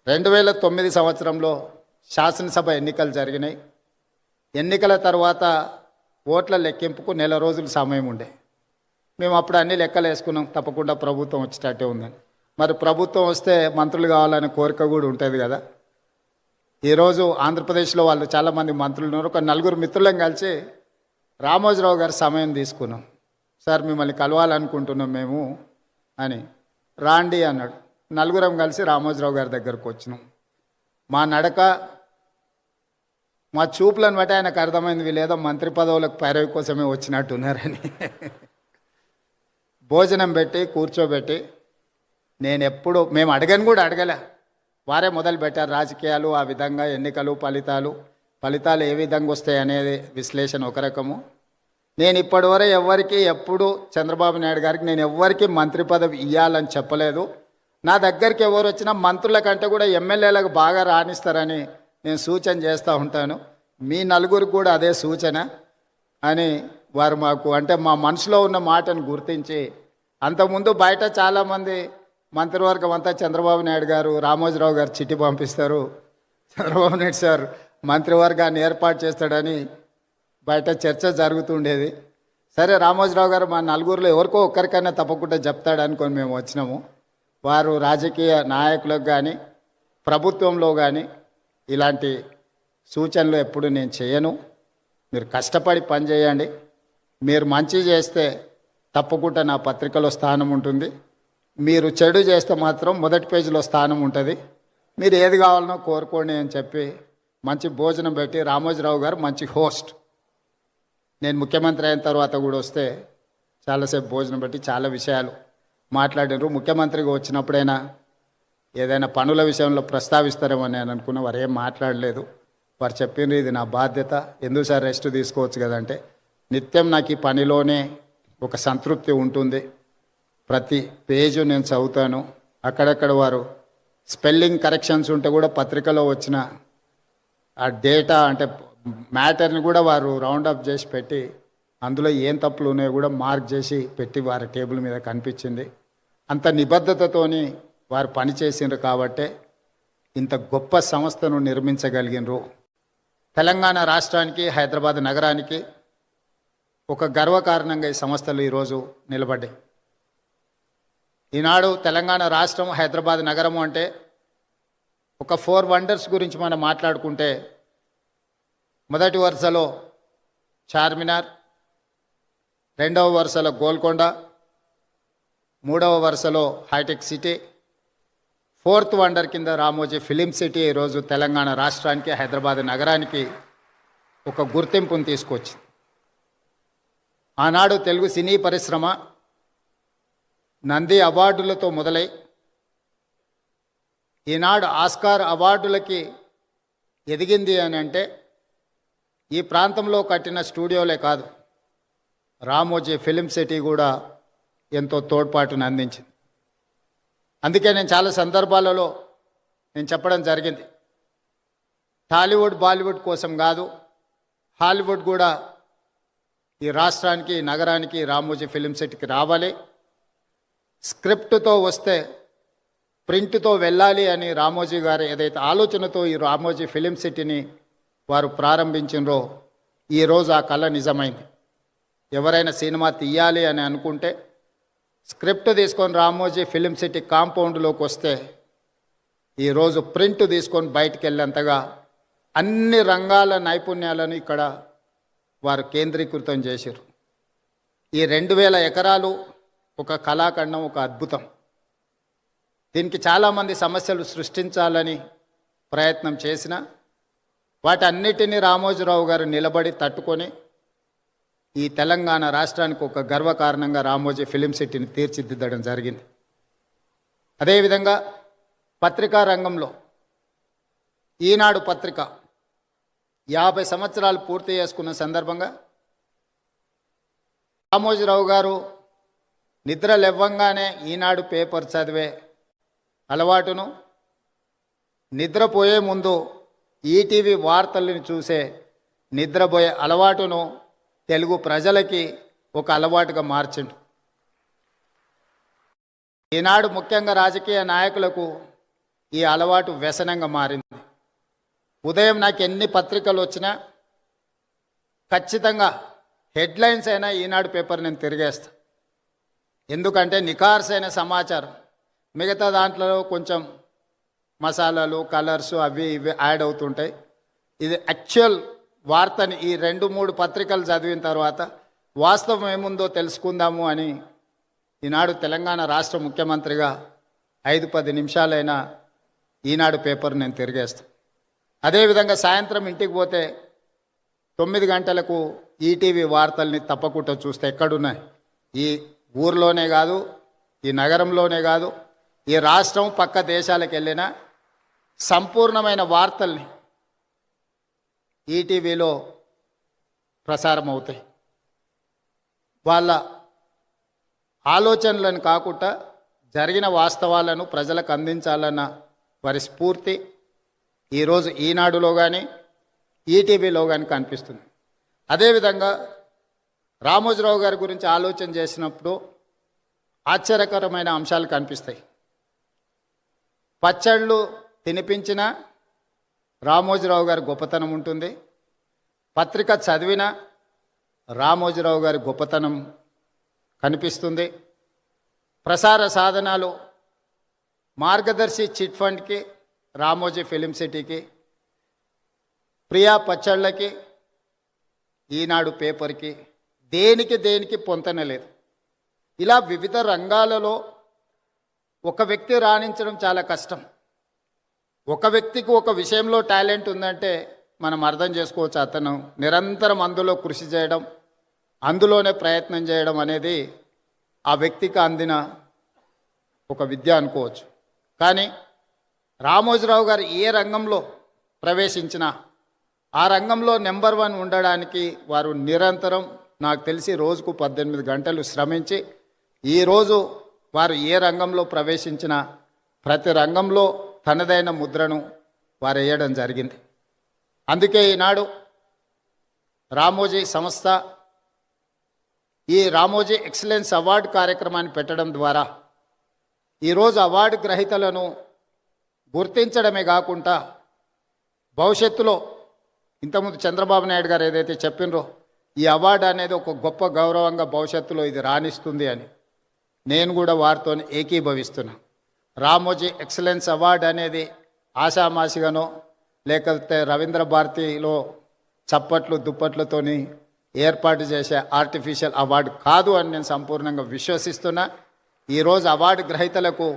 2009 సంవత్సరంలో శాసనసభ ఎన్నికలు జరిగినాయి. ఎన్నికల తర్వాత ఓట్ల లెక్కింపుకు నెల రోజులు సమయం ఉండే. మేము అప్పుడు అన్ని లెక్కలు వేసుకున్నాం, తప్పకుండా ప్రభుత్వం వచ్చేటట్టే ఉందని. మరి ప్రభుత్వం వస్తే మంత్రులు కావాలనే కోరిక కూడా ఉంటుంది కదా. ఈరోజు ఆంధ్రప్రదేశ్లో వాళ్ళు చాలామంది మంత్రులు ఉన్నారు. ఒక నలుగురు మిత్రులను కలిసి రామోజీరావు గారి సమయం తీసుకున్నాం. సార్ మిమ్మల్ని కలవాలనుకుంటున్నాం మేము అని. రాండి అన్నాడు. నలుగురం కలిసి రామోజీరావు గారి దగ్గరకు వచ్చినాం. మా నడక, మా చూపులను బట్టి ఆయనకు అర్థమైంది వీళ్ళేదో మంత్రి పదవులకు పైరవి కోసమే వచ్చినట్టున్నారని. భోజనం పెట్టి కూర్చోబెట్టి, మేము అడగని కూడా అడగలే, వారే మొదలు పెట్టారు రాజకీయాలు, ఆ విధంగా ఎన్నికలు, ఫలితాలు ఏ విధంగా వస్తాయి అనేది విశ్లేషణ ఒక రకము. నేను ఇప్పటివరకు ఎప్పుడు చంద్రబాబు నాయుడు గారికి నేను ఎవ్వరికి మంత్రి పదవి ఇవ్వాలని చెప్పలేదు. నా దగ్గరికి ఎవరు వచ్చినా మంత్రుల కంటే కూడా ఎమ్మెల్యేలకు బాగా రాణిస్తారని నేను సూచన చేస్తూ ఉంటాను. మీ నలుగురికి కూడా అదే సూచన అని వారు మాకు, అంటే మా మనసులో ఉన్న మాటను గుర్తించి, అంతకుముందు బయట చాలామంది మంత్రివర్గం అంతా చంద్రబాబు నాయుడు గారు, రామోజీరావు గారు చిట్టి పంపిస్తారు, చంద్రబాబు నాయుడు సార్ మంత్రివర్గాన్ని ఏర్పాటు చేస్తాడని బయట చర్చ జరుగుతుండేది. సరే రామోజీరావు గారు మా నలుగురిలో ఎవరికో ఒక్కరికైనా తప్పకుండా చెప్తాడు అనుకొని మేము వచ్చినాము. వారు రాజకీయ నాయకులకు కానీ ప్రభుత్వంలో కానీ ఇలాంటి సూచనలు ఎప్పుడు నేను చేయను. మీరు కష్టపడి పనిచేయండి, మీరు మంచి చేస్తే తప్పకుండా నా పత్రికలో స్థానం ఉంటుంది, మీరు చెడు చేస్తే మాత్రం మొదటి పేజీలో స్థానం ఉంటుంది, మీరు ఏది కావాలనో కోరుకోండి అని చెప్పి మంచి భోజనం పెట్టి, రామోజీరావు గారు మంచి హోస్ట్. నేను ముఖ్యమంత్రి అయిన తర్వాత కూడా వస్తే చాలాసేపు భోజనం పెట్టి చాలా విషయాలు మాట్లాడినారు. ముఖ్యమంత్రిగా వచ్చినప్పుడైనా ఏదైనా పనుల విషయంలో ప్రస్తావిస్తారేమో నేను అనుకున్నా. వారు ఏం మాట్లాడలేదు. వారు చెప్పిండ్రు ఇది నా బాధ్యత, ఎందుకు సార్ రెస్ట్ తీసుకోవచ్చు కదంటే, నిత్యం నాకు ఈ పనిలోనే ఒక సంతృప్తి ఉంటుంది. ప్రతి పేజు నేను చదువుతాను. అక్కడక్కడ వారు స్పెల్లింగ్ కరెక్షన్స్ ఉంటే కూడా పత్రికలో వచ్చిన ఆ డేటా అంటే మ్యాటర్ని కూడా వారు రౌండప్ చేసి పెట్టి, అందులో ఏం తప్పులు ఉన్నాయో కూడా మార్క్ చేసి పెట్టి వారి టేబుల్ మీద కనిపించింది. అంత నిబద్ధతతోని వారు పనిచేసిండ్రు కాబట్టే ఇంత గొప్ప సంస్థను నిర్మించగలిగినరు. తెలంగాణ రాష్ట్రానికి, హైదరాబాద్ నగరానికి ఒక గర్వకారణంగా ఈ సంస్థలు ఈరోజు నిలబడ్డాయి. ఈనాడు తెలంగాణ రాష్ట్రం, హైదరాబాద్ నగరము అంటే ఒక 4 వండర్స్ గురించి మనం మాట్లాడుకుంటే, మొదటి వరుసలో చార్మినార్, రెండవ వరుసలో గోల్కొండ, మూడవ వరుసలో హైటెక్ సిటీ, 4th వండర్ కింద రామోజీ ఫిలిం సిటీ ఈరోజు తెలంగాణ రాష్ట్రానికి, హైదరాబాద్ నగరానికి ఒక గుర్తింపును తీసుకొచ్చింది. ఆనాడు తెలుగు సినీ పరిశ్రమ నంది అవార్డులతో మొదలై ఈనాడు ఆస్కార్ అవార్డులకి ఎదిగింది అని అంటే ఈ ప్రాంతంలో కట్టిన స్టూడియోలే కాదు, రామోజీ ఫిలిం సిటీ కూడా ఎంతో తోడ్పాటును అందించింది. అందుకే నేను చాలా సందర్భాలలో నేను చెప్పడం జరిగింది, టాలీవుడ్ బాలీవుడ్ కోసం కాదు, హాలీవుడ్ కూడా ఈ రాష్ట్రానికి, నగరానికి, రామోజీ ఫిలిం సిటీకి రావాలి. స్క్రిప్ట్తో వస్తే ప్రింట్తో వెళ్ళాలి అని రామోజీ గారు ఏదైతే ఆలోచనతో ఈ రామోజీ ఫిలిం సిటీని వారు ప్రారంభించినరో ఈరోజు ఆ కళ నిజమైంది. ఎవరైనా సినిమా తీయాలి అని అనుకుంటే స్క్రిప్ట్ తీసుకొని రామోజీ ఫిలిం సిటీ కాంపౌండ్లోకి వస్తే ఈరోజు ప్రింట్ తీసుకొని బయటికి వెళ్ళేంతగా అన్ని రంగాల నైపుణ్యాలను ఇక్కడ వారు కేంద్రీకృతం చేశారు. ఈ 2000 ఎకరాలు ఒక కళాఖండం, ఒక అద్భుతం. దీనికి చాలామంది సమస్యలు సృష్టించాలని ప్రయత్నం చేసిన వాటన్నిటినీ రామోజీరావు గారు నిలబడి తట్టుకొని ఈ తెలంగాణ రాష్ట్రానికి ఒక గర్వకారణంగా రామోజీ ఫిలిం సిటీని తీర్చిదిద్దడం జరిగింది. అదేవిధంగా పత్రికా రంగంలో ఈనాడు పత్రిక 50 సంవత్సరాలు పూర్తి చేసుకున్న సందర్భంగా రామోజీరావు గారు నిద్ర లేవగానే ఈనాడు పేపర్ చదివే అలవాటును, నిద్రపోయే ముందు ఈటీవీ వార్తలను చూసే నిద్రపోయే అలవాటును తెలుగు ప్రజలకి ఒక అలవాటుగా మార్చిండు. ఈనాడు ముఖ్యంగా రాజకీయ నాయకులకు ఈ అలవాటు వ్యసనంగా మారింది. ఉదయం నాకు ఎన్ని పత్రికలు వచ్చినా ఖచ్చితంగా హెడ్లైన్స్ అయినా ఈనాడు పేపర్ నేను తిరిగేస్తా. ఎందుకంటే నిఖార్సైన సమాచారం, మిగతా దాంట్లో కొంచెం మసాలాలు కలర్స్ అవి ఇవి యాడ్ అవుతుంటాయి. ఇది యాక్చువల్ వార్తని ఈ 2-3 పత్రికలు చదివిన తర్వాత వాస్తవం ఏముందో తెలుసుకుందాము అని ఈనాడు తెలంగాణ రాష్ట్ర ముఖ్యమంత్రిగా 5-10 నిమిషాలైనా ఈనాడు పేపర్ నేను తిరిగేస్తాను. అదేవిధంగా సాయంత్రం ఇంటికి పోతే 9 గంటలకు ఈటీవీ వార్తల్ని తప్పకుండా చూస్తే ఎక్కడున్నాయి, ఈ ఊర్లోనే కాదు, ఈ నగరంలోనే కాదు, ఈ రాష్ట్రం పక్క దేశాలకు వెళ్ళిన సంపూర్ణమైన వార్తల్ని ఈటీవీలో ప్రసారం అవుతాయి. వాళ్ళ ఆలోచనలను కాకుండా జరిగిన వాస్తవాలను ప్రజలకు అందించాలన్న వారి స్ఫూర్తి ఈరోజు ఈనాడులో కానీ ఈటీవీలో కానీ కనిపిస్తుంది. అదేవిధంగా రామోజీరావు గారి గురించి ఆలోచన చేసినప్పుడు ఆశ్చర్యకరమైన అంశాలు కనిపిస్తాయి. పచ్చళ్ళు తినిపించిన రామోజీరావు గారి గొప్పతనం ఉంటుంది, పత్రిక చదివిన రామోజీరావు గారి గొప్పతనం కనిపిస్తుంది. ప్రసార సాధనాలు మార్గదర్శి చిట్ ఫండ్కి, రామోజీ ఫిలిం సిటీకి, ప్రియా పచ్చళ్ళకి, ఈనాడు పేపర్కి దేనికి పొంతన లేదు. ఇలా వివిధ రంగాలలో ఒక వ్యక్తి రాణించడం చాలా కష్టం. ఒక వ్యక్తికి ఒక విషయంలో టాలెంట్ ఉందంటే మనం అర్థం చేసుకోవచ్చు, అతను నిరంతరం అందులో కృషి చేయడం, అందులోనే ప్రయత్నం చేయడం అనేది ఆ వ్యక్తికి అందిన ఒక విద్య అనుకోవచ్చు. కానీ రామోజీరావు గారు ఏ రంగంలో ప్రవేశించినా ఆ రంగంలో నెంబర్ 1 ఉండడానికి వారు నిరంతరం, నాకు తెలిసి రోజుకు 18 గంటలు శ్రమించి ఈరోజు వారు ఏ రంగంలో ప్రవేశించినా ప్రతి రంగంలో తనదైన ముద్రను వారు వేయడం జరిగింది. అందుకే ఈనాడు రామోజీ సంస్థ ఈ రామోజీ ఎక్సలెన్స్ అవార్డు కార్యక్రమాన్ని పెట్టడం ద్వారా ఈరోజు అవార్డు గ్రహీతలను గుర్తించడమే కాకుండా భవిష్యత్తులో ఇంతకుముందు చంద్రబాబు నాయుడు గారు ఏదైతే చెప్పినరో ఈ అవార్డు అనేది ఒక గొప్ప గౌరవంగా భవిష్యత్తులో ఇది రాణిస్తుంది అని నేను కూడా వారితో ఏకీభవిస్తున్నా. రామోజీ ఎక్సలెన్స్ అవార్డు అనేది ఆషామాషిగానో లేకపోతే రవీంద్ర భారతిలో చప్పట్లు దుప్పట్లతోని ఏర్పాటు చేసే ఆర్టిఫిషియల్ అవార్డు కాదు అని నేను సంపూర్ణంగా విశ్వసిస్తున్నా. ఈరోజు అవార్డు గ్రహీతలకు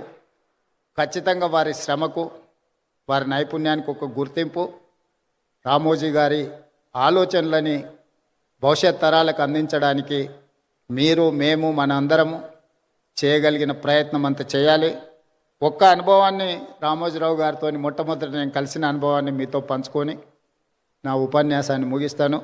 ఖచ్చితంగా వారి శ్రమకు, వారి నైపుణ్యానికి ఒక గుర్తింపు, రామోజీ గారి ఆలోచనలని భవిష్యత్ తరాలకు అందించడానికి మీరు, మేము, మన అందరము చేయగలిగిన ప్రయత్నం అంత చేయాలి. ఒక్క అనుభవాన్ని రామోజీరావు గారితో మొట్టమొదటి నేను కలిసిన అనుభవాన్ని మీతో పంచుకొని నా ఉపన్యాసాన్ని ముగిస్తాను.